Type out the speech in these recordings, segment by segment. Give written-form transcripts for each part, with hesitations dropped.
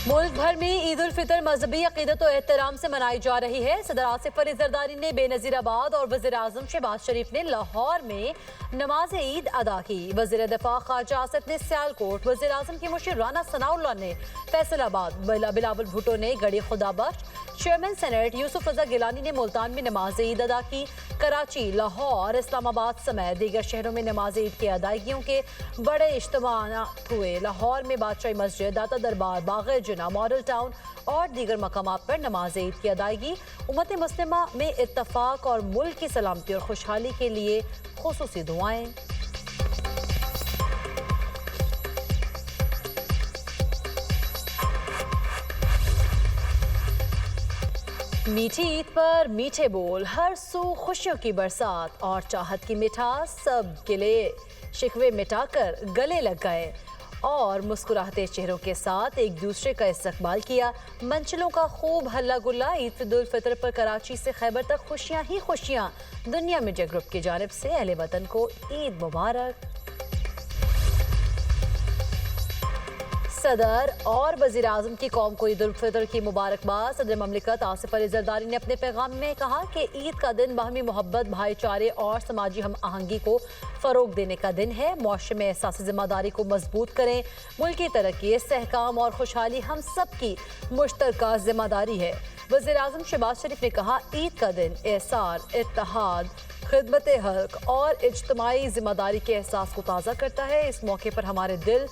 मुल्क भर में ईद उल फितर मजहबी अकीदत और एहतराम से मनाई जा रही है। सदर आसिफ अली जरदारी ने बेनजीराबाद और वज़ीर आज़म शहबाज शरीफ ने लाहौर में नमाज ईद अदा की। वज़ीर दफा ख्वाजा आसिफ ने सियालकोट, वज़ीर आज़म की मुशीर राना सनाउल्लाह ने फैसलाबाद, बिलावल भुट्टो ने गड़ी खुदाबख्श, चेयरमैन सेनेट यूसुफ रजा गिलानी ने मुल्तान में नमाज ईद अदा की। कराची, लाहौर, इस्लामाबाद समेत दीगर शहरों में नमाज ईद की अदायगियों के बड़े इज्तिमाअत हुए। लाहौर में बादशाही मस्जिद, दाता दरबार, बाग़ जिना, मॉडल टाउन और दीगर मकामात पर नमाज ईद की अदायगी। उम्मत मुस्लिमा में इत्तफाक और मुल्क की सलामती और खुशहाली के लिए खुसूसी दुआएं। मीठी ईद पर मीठे बोल, हर सू खुशियों की बरसात और चाहत की मिठास, सब गिले शिकवे मिटाकर गले लग गए और मुस्कुराते चेहरों के साथ एक दूसरे का इस्तकबाल किया। मंचलों का खूब हल्ला गुल्ला। ईद उल फितर पर कराची से खैबर तक खुशियां ही खुशियां। दुनिया मीडिया ग्रुप की जानिब से अहले वतन को ईद मुबारक। सदर और वज़ीर आज़म की कौम को ईद उल फितर की मुबारकबाद। सदर ममलिकत आसिफ अली जरदारी ने अपने पैगाम में कहा कि ईद का दिन बाहमी मोहब्बत, भाईचारे और समाजी हम आहंगी को फ़रोग देने का दिन है। मुआशरे में एहसास ज़िम्मेदारी को मजबूत करें। मुल्क की तरक्की, इस्तेहकाम और खुशहाली हम सब की मुश्तरका ज़िम्मेदारी है। वज़ीर आज़म शहबाज शरीफ ने कहा, ईद का दिन एहसार, इत्तेहाद, खिदमत हक और इज्तिमाई ज़िम्मेदारी के एहसास को ताज़ा करता है। इस मौके पर हमारे दिल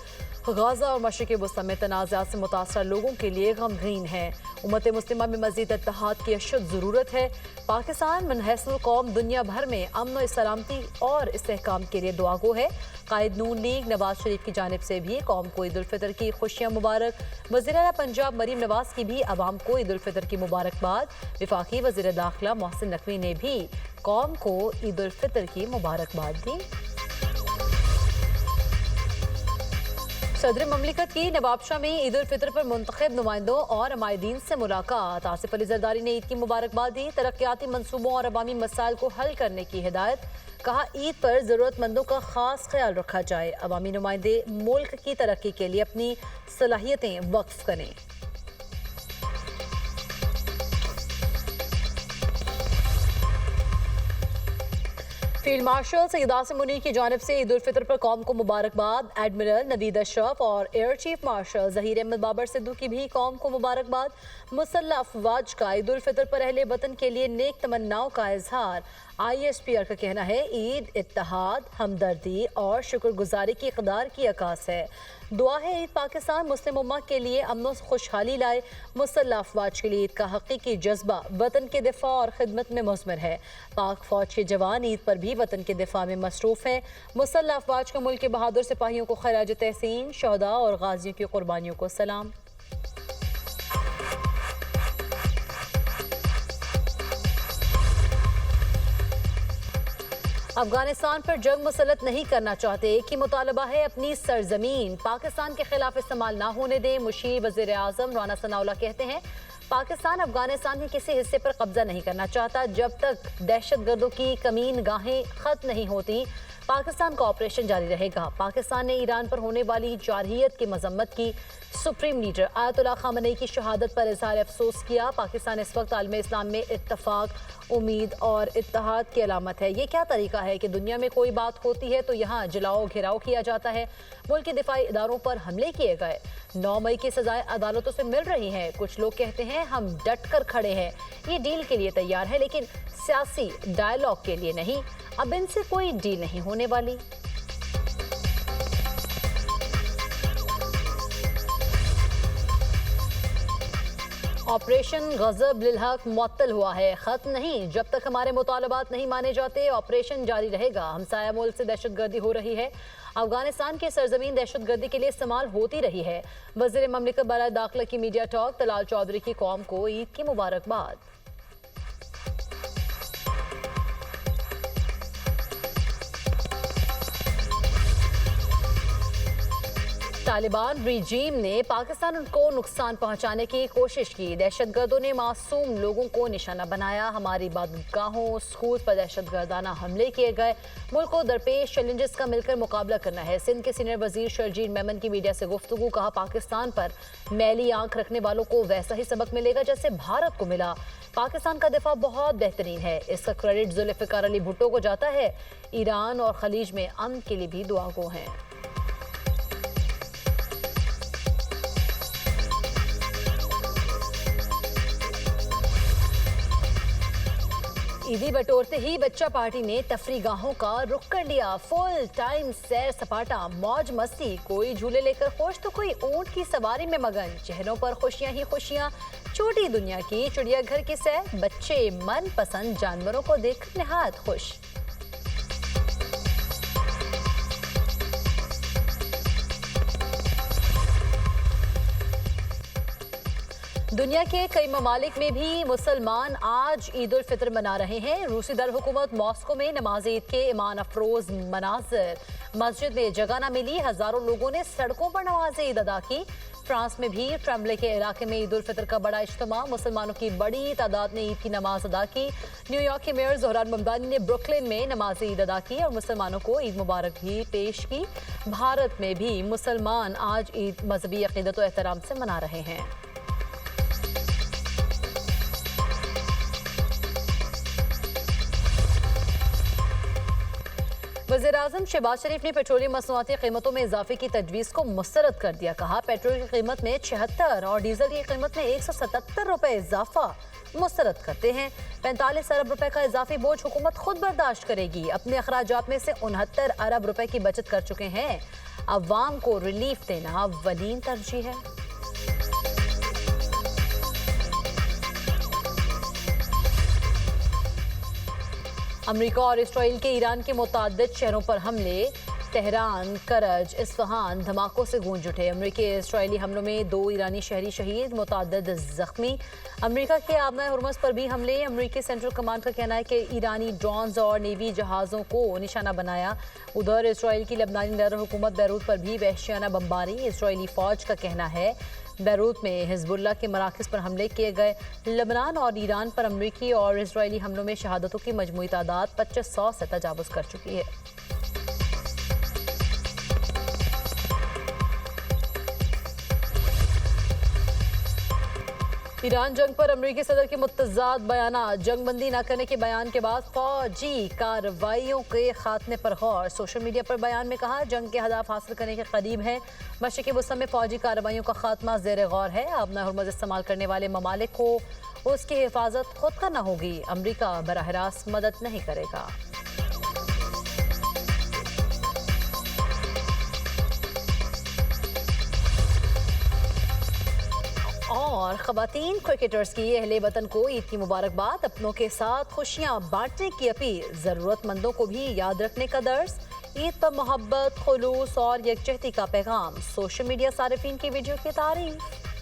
गाज़ा और मशरिक़ वस्ता में तनाज़ात से मुतासरा लोगों के लिए गमगीन है। उम्मत मुस्लिमा में मज़ीद इत्तेहाद की अशद ज़रूरत है। पाकिस्तान मनहसल कौम दुनिया भर में अमन और सलामती और इस्तेहकाम के लिए दुआगो है। कायद नून लीग नवाज शरीफ की जानिब से भी कौम को ईद उल फितर की खुशियाँ मुबारक। वज़ीर आला पंजाब मरीम नवाज की भी अवाम को ईद उल फितर की मुबारकबाद। वफाकी वज़ीर दाखिला मोहसिन नकवी ने भी कौम को ईद उल फितर की मुबारकबाद दी। सदर ममलिकत की नवाबशाह में ईद उल फितर पर मुंतखब नुमाइंदों और अमायदीन से मुलाकात। आसिफ अली जरदारी ने ईद की मुबारकबाद दी। तरक्याती मंसूबों और अवामी मसाइल को हल करने की हिदायत। कहा, ईद पर ज़रूरतमंदों का खास ख्याल रखा जाए। अवामी नुमाइंदे मुल्क की तरक्की के लिए अपनी सलाहियतें वक्फ करें। फील्ड मार्शल सैयद आसिम मुनीर की जानिब से ईद उल फितर पर कौम को मुबारकबाद। एडमिरल नवीद अशरफ और air chief marshal Zaheer Ahmed Babar Sidhu की भी कौम को मुबारकबाद। मुसल्लह अफवाज का ईद उल फितर पर अहले वतन के लिए नेक तमन्नाओं का इजहार। ISPR का कहना है, ईद इत्तेहाद, हमदर्दी और शुक्रगुजारी की इक़दार की अक्कास है। दुआ है ईद पाकिस्तान मुस्लिम उम्मा के लिए अमन और खुशहाली लाए। मुसल्लह अफवाज के लिए ईद का हकीकी जज्बा वतन के दिफा और खिदमत में मुज़मिर है। पाक फौज के जवान ईद पर भी वतन के दिफा में मसरूफ़ हैं। मुसल्लह अफवाज को मुल्क के बहादुर सिपाहियों को खराज तहसीन, शहदा और गाजियों की कुर्बानियों को सलाम। अफगानिस्तान पर जंग मुसल्लत नहीं करना चाहते, एक ही मुतालबा है, अपनी सरजमीन पाकिस्तान के खिलाफ इस्तेमाल ना होने दें। मुशीर वज़ीर आज़म राना सनाउल्लाह कहते हैं, पाकिस्तान अफगानिस्तान के किसी हिस्से पर कब्जा नहीं करना चाहता। जब तक दहशतगर्दों की कमीन गाहें खत्म नहीं होती, पाकिस्तान का ऑपरेशन जारी रहेगा। पाकिस्तान ने ईरान पर होने वाली जारहियत की मजम्मत की। सुप्रीम लीडर आयतुल्लाह खामनेई की शहादत पर इज़हार अफसोस किया। पाकिस्तान इस वक्त आलम इस्लाम में इत्तफाक, उम्मीद और इत्तेहाद की अलामत है। ये क्या तरीका है कि दुनिया में कोई बात होती है तो यहाँ जलाओ घिराव किया जाता है। मुल्क के दिफाई इदारों पर हमले किए गए। 9 मई की सजाएं अदालतों से मिल रही हैं। कुछ लोग कहते हैं हम डट कर खड़े हैं, ये डील के लिए तैयार है, लेकिन सियासी डायलॉग के लिए नहीं। अब इनसे कोई डील नहीं होने वाली। ऑपरेशन गज़ब लिल हक मुअत्तल हुआ है, खत्म नहीं। जब तक हमारे मुतालबात नहीं माने जाते, ऑपरेशन जारी रहेगा। हमसाया मुल्क से दहशतगर्दी हो रही है। अफगानिस्तान की सरजमीन दहशतगर्दी के लिए इस्तेमाल होती रही है। वज़ीर ममलिकत बराए दाखिला की मीडिया टॉक। तलाल चौधरी की कौम को ईद की मुबारकबाद। तालिबान रिजीम ने पाकिस्तान को नुकसान पहुंचाने की कोशिश की। दहशतगर्दों ने मासूम लोगों को निशाना बनाया। हमारी इबादतगाहों, स्कूल पर दहशतगर्दाना हमले किए गए। मुल्क को दरपेश चैलेंजेस का मिलकर मुकाबला करना है। सिंध के सीनियर वजीर शर्जील मेमन की मीडिया से गुफ्तगू। कहा, पाकिस्तान पर मैली आंख रखने वालों को वैसा ही सबक मिलेगा जैसे भारत को मिला। पाकिस्तान का दिफा बहुत बेहतरीन है। इसका क्रेडिट जुल्फिकार अली भुट्टो को जाता है। ईरान और खलीज में अमन के लिए भी दुआ गो हैं। ईदी बटोरते ही बच्चा पार्टी ने तफरीगाहों का रुख कर लिया। फुल टाइम सैर सपाटा, मौज मस्ती, कोई झूले लेकर खुश तो कोई ऊंट की सवारी में मगन। चेहरों पर खुशियां ही खुशियां। छोटी दुनिया की चिड़ियाघर की सैर, बच्चे मन पसंद जानवरों को देख निहायत खुश। दुनिया के कई ममालिक में भी मुसलमान आज ईद उल फितर मना रहे हैं। रूसी दारकूमत मॉस्को में नमाज ईद के ईमान अफरोज मनाजिर। मस्जिद में जगह न मिली, हजारों लोगों ने सड़कों पर नमाज ईद अदा की। फ्रांस में भी ट्रेम्बले के इलाके में ईद उल फितर का बड़ा इज्तिमा। मुसलमानों की बड़ी तादाद ने ईद की नमाज अदा की। न्यूयॉर्क के मेयर ज़ोहरान ममदानी ने ब्रुकलिन में नमाज ईद अदा की और मुसलमानों को ईद मुबारक भी पेश की। भारत में भी मुसलमान आज ईद मजहबी अकीदत और एहतराम से मना रहे हैं। वज़ीर-ए-आज़म शहबाज शरीफ ने पेट्रोलियम मसनूआती कीमतों में इजाफे की तजवीज़ को मुस्तरद कर दिया। कहा, पेट्रोल की कीमत में 76 और डीजल की कीमत में 177 रुपए इजाफा मुस्तरद करते हैं। 45 अरब रुपए का इजाफी बोझ हुकूमत खुद बर्दाश्त करेगी। अपने अखराजात में से 69 अरब रुपए की बचत कर चुके हैं। अवाम को रिलीफ देना अव्वलीन तरजीह है। अमेरिका और इसराइल के ईरान के मुताद्दिद शहरों पर हमले। तेहरान, करज, इस्फहान धमाकों से गूंज उठे। अमेरिकी इसराइली हमलों में 2 ईरानी शहरी शहीद, मुताद्दिद जख्मी। अमेरिका के आबना हुर्मुज़ पर भी हमले। अमेरिकी सेंट्रल कमांड का कहना है कि ईरानी ड्रोन्स और नेवी जहाज़ों को निशाना बनाया। उधर इसराइल की लबनानी दारकूमत बैरूत पर भी वहशियाना बमबारी। इसराइली फ़ौज का कहना है बैरूत में हिजबुल्लाह के मराकज़ पर हमले किए गए। लबनान और ईरान पर अमेरिकी और इसराइली हमलों में शहादतों की मजमूई तादाद 2500 से तजावुज़ कर चुकी है। ईरान जंग पर अमेरिकी सदर के मुतज़ाद बयानात। जंगबंदी न करने के बयान के बाद फौजी कार्रवाइयों के खात्मे पर गौर। सोशल मीडिया पर बयान में कहा, जंग के हदाफ हासिल करने के करीब है। मशरिक़ी वसत में फौजी कार्रवाइयों का खात्मा ज़ेर गौर है। आबना हुर्मुज़ इस्तेमाल करने वाले ममालिक को उसकी हिफाजत खुद करना होगी। अमेरिका बराह रास्त मदद नहीं करेगा। और ख़वातीन क्रिकेटर्स की अहले वतन को ईद की मुबारकबाद। अपनों के साथ खुशियां बांटने की अपील। ज़रूरतमंदों को भी याद रखने का दर्स। ईद पर मोहब्बत, खुलूस और यकजहती का पैगाम। सोशल मीडिया सारिफीन की वीडियो की तारीफ।